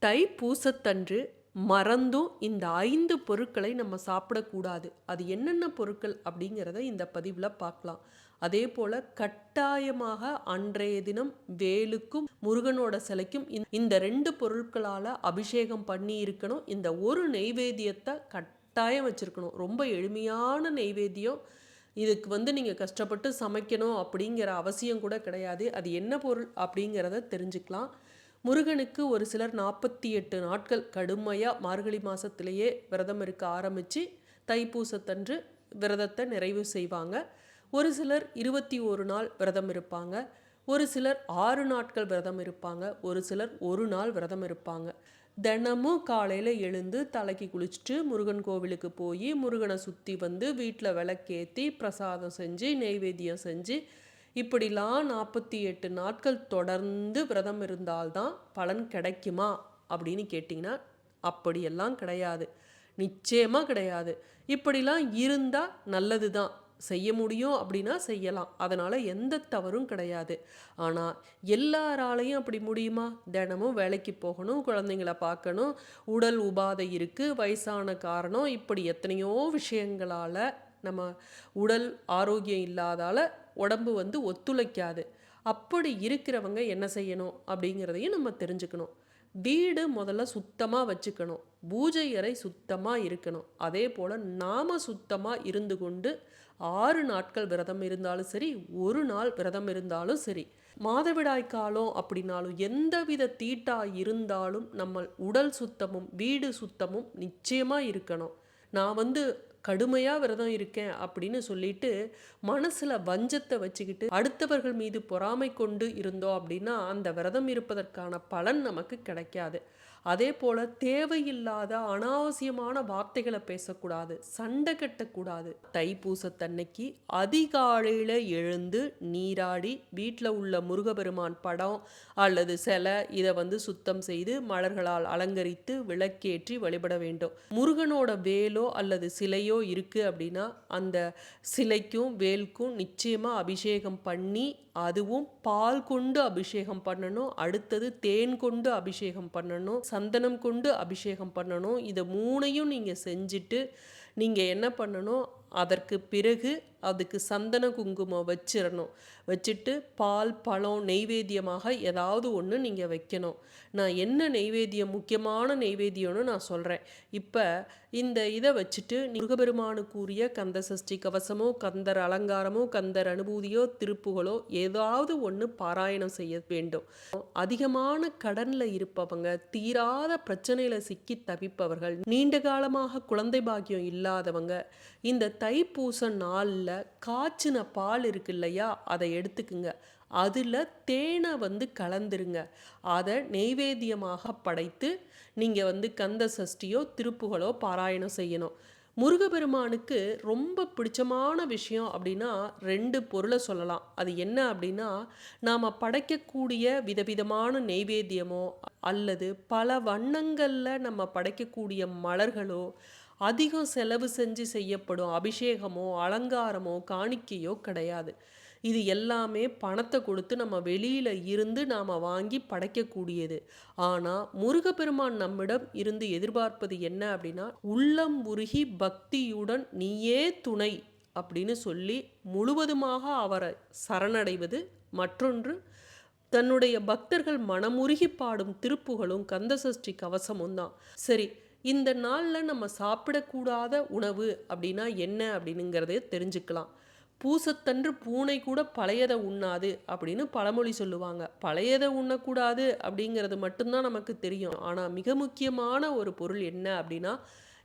தைப்பூசத்தன்று மறந்தும் இந்த 5 பொருட்களை நம்ம சாப்பிடக்கூடாது. அது என்னென்ன பொருட்கள் அப்படிங்கிறத இந்த பதிவில் பார்க்கலாம். அதே போல் கட்டாயமாக அன்றைய தினம் வேலுக்கும் முருகனோட சிலைக்கும் இந்த 2 பொருட்களால் அபிஷேகம் பண்ணி இருக்கணும். இந்த ஒரு நெய்வேத்தியத்தை கட்டாயம் வச்சுருக்கணும். ரொம்ப எளிமையான நெய்வேத்தியம். இதுக்கு நீங்கள் கஷ்டப்பட்டு சமைக்கணும் அப்படிங்கிற அவசியம் கூட கிடையாது. அது என்ன பொருள் அப்படிங்கிறத தெரிஞ்சுக்கலாம். முருகனுக்கு ஒரு சிலர் 48 நாட்கள் கடுமையாக மார்கழி மாதத்திலேயே விரதம் இருக்க ஆரம்பித்து தைப்பூசத்தன்று விரதத்தை நிறைவு செய்வாங்க. ஒரு சிலர் 21 நாள் விரதம் இருப்பாங்க. ஒரு சிலர் 6 நாட்கள் விரதம் இருப்பாங்க. ஒரு சிலர் 1 நாள் விரதம் இருப்பாங்க. தினமும் காலையில் எழுந்து தலைக்கு குளிச்சுட்டு முருகன் கோவிலுக்கு போய் முருகனை சுற்றி வந்து வீட்டில் விளக்கேற்றி பிரசாதம் செஞ்சு நெய்வேத்தியம் செஞ்சு இப்படிலாம் 48 நாட்கள் தொடர்ந்து விரதம் இருந்தால்தான் பலன் கிடைக்குமா அப்படின்னு கேட்டிங்கன்னா அப்படியெல்லாம் கிடையாது. நிச்சயமாக கிடையாது. இப்படிலாம் இருந்தால் நல்லது தான். செய்ய முடியும் அப்படின்னா செய்யலாம். அதனால் எந்த தவறும் கிடையாது. ஆனால் எல்லாராலையும் அப்படி முடியுமா? தினமும் வேலைக்கு போகணும், குழந்தைங்கள பார்க்கணும், உடல் உபாதை இருக்குது, வயசான காரணம், இப்படி எத்தனையோ விஷயங்களால் நம்ம உடல் ஆரோக்கியம் இல்லாதால உடம்பு ஒத்துழைக்காது. அப்படி இருக்கிறவங்க என்ன செய்யணும் அப்படிங்கிறதையும் நம்ம தெரிஞ்சுக்கணும். வீடு முதல்ல சுத்தமாக வச்சுக்கணும். பூஜை அறை சுத்தமாக இருக்கணும். அதே போல் நாம சுத்தமாக இருந்து கொண்டு 6 நாட்கள் விரதம் இருந்தாலும் சரி, 1 நாள் விரதம் இருந்தாலும் சரி, மாதவிடாய் காலம் அப்படின்னாலும் எந்தவித தீட்டா இருந்தாலும் நம்ம உடல் சுத்தமும் வீடு சுத்தமும் நிச்சயமாக இருக்கணும். நான் கடுமையாக விரதம் இருக்கேன் அப்படின்னு சொல்லிட்டு மனசில் வஞ்சத்தை வச்சுக்கிட்டு அடுத்தவர்கள் மீது பொறாமை கொண்டு இருந்தோம் அப்படின்னா அந்த விரதம் இருப்பதற்கான பலன் நமக்கு கிடைக்காது. அதே போல் தேவையில்லாத அனாவசியமான வார்த்தைகளை பேசக்கூடாது, சண்டை கட்டக்கூடாது. தைப்பூசத்தன்னைக்கு அதிகாலையில் எழுந்து நீராடி வீட்டில் உள்ள முருகபெருமான் படம் அல்லது சிலை இதை சுத்தம் செய்து மலர்களால் அலங்கரித்து விளக்கேற்றி வழிபட வேண்டும். முருகனோட வேலோ அல்லது சிலையோ இருக்குது அப்படின்னா அந்த சிலைக்கும் வேலுக்கும் நிச்சயமாக அபிஷேகம் பண்ணி, அதுவும் பால் கொண்டு அபிஷேகம் பண்ணணும். அடுத்தது தேன் கொண்டு அபிஷேகம் பண்ணணும், சந்தனம் கொண்டு அபிஷேகம் பண்ணணும். இதை 3ஐயும் நீங்கள் செஞ்சுட்டு நீங்கள் என்ன பண்ணணும், அதற்கு பிறகு அதுக்கு சந்தன குங்குமம் வச்சுட்டு பால் பழம் நெய்வேத்தியமாக ஏதாவது ஒன்று நீங்கள் வைக்கணும். நான் என்ன நெய்வேத்தியம் முக்கியமான நெய்வேத்தியம்னு நான் சொல்கிறேன். இப்போ இந்த இதை வச்சுட்டு முருகபெருமானுக்குரிய கந்த சஷ்டி கவசமோ கந்தர் அலங்காரமோ கந்தர் அனுபூதியோ திருப்புகளோ ஏதாவது ஒன்று பாராயணம் செய்ய வேண்டும். அதிகமான கடனில் இருப்பவங்க, தீராத பிரச்சனையில் சிக்கி தவிப்பவர்கள், நீண்ட காலமாக குழந்தை பாக்கியம் இல்லாதவங்க இந்த தைப்பூச நாளில் காய்ச்சின பால் இருக்கு இல்லையா, அதை எடுத்துக்குங்க. அதில் தேனை கலந்துருங்க. அதை நெய்வேத்தியமாக படைத்து நீங்கள் கந்த சஷ்டியோ திருப்புகளோ பாராயணம் செய்யணும். முருகபெருமானுக்கு ரொம்ப பிடிச்சமான விஷயம் அப்படின்னா 2 பொருளை சொல்லலாம். அது என்ன அப்படின்னா, நாம் படைக்கக்கூடிய விதவிதமான நெய்வேத்தியமோ அல்லது பல வண்ணங்களில் நம்ம படைக்கக்கூடிய மலர்களோ, அதிகம் செலவு செஞ்சு செய்யப்படும் அபிஷேகமோ அலங்காரமோ காணிக்கையோ கிடையாது. இது எல்லாமே பணத்தை கொடுத்து நம்ம வெளியில் இருந்து நாம் வாங்கி படைக்கக்கூடியது. ஆனால் முருகப்பெருமான் நம்மிடம் இருந்து எதிர்பார்ப்பது என்ன அப்படின்னா, உள்ளம் உருகி பக்தியுடன் நீயே துணை அப்படின்னு சொல்லி முழுவதுமாக அவரை சரணடைவது. மற்றொன்று, தன்னுடைய பக்தர்கள் மனமுருகி பாடும் திருப்புகளும் கந்தசஷ்டி கவசமும் தான். சரி, இந்த நாளில் நம்ம சாப்பிடக்கூடாத உணவு அப்படின்னா என்ன அப்படிங்கிறத தெரிஞ்சுக்கலாம். பூசத்தன்று பூனை கூட பழையதை உண்ணாது அப்படின்னு பழமொழி சொல்லுவாங்க. பழையதை உண்ணக்கூடாது அப்படிங்கிறது மட்டும்தான் நமக்கு தெரியும். ஆனால் மிக முக்கியமான ஒரு பொருள் என்ன அப்படின்னா,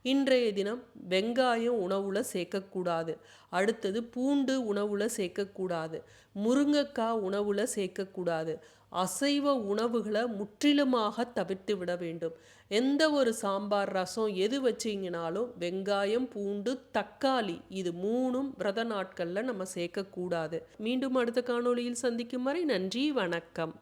இன்றைய தினம் வெங்காயம் உணவுல சேர்க்கக்கூடாது. அடுத்தது பூண்டு உணவுல சேர்க்கக்கூடாது. முருங்கைக்காய் உணவுல சேர்க்கக்கூடாது. அசைவ உணவுகளை முற்றிலுமாக தவிர்த்து விட வேண்டும். எந்த ஒரு சாம்பார் ரசம் எது வச்சிங்கனாலும் வெங்காயம் பூண்டு தக்காளி இது 3ம் விரத நாட்களில் நம்ம சேர்க்கக்கூடாது. மீண்டும் அடுத்த காணொளியில் சந்திக்கும் வரை நன்றி, வணக்கம்.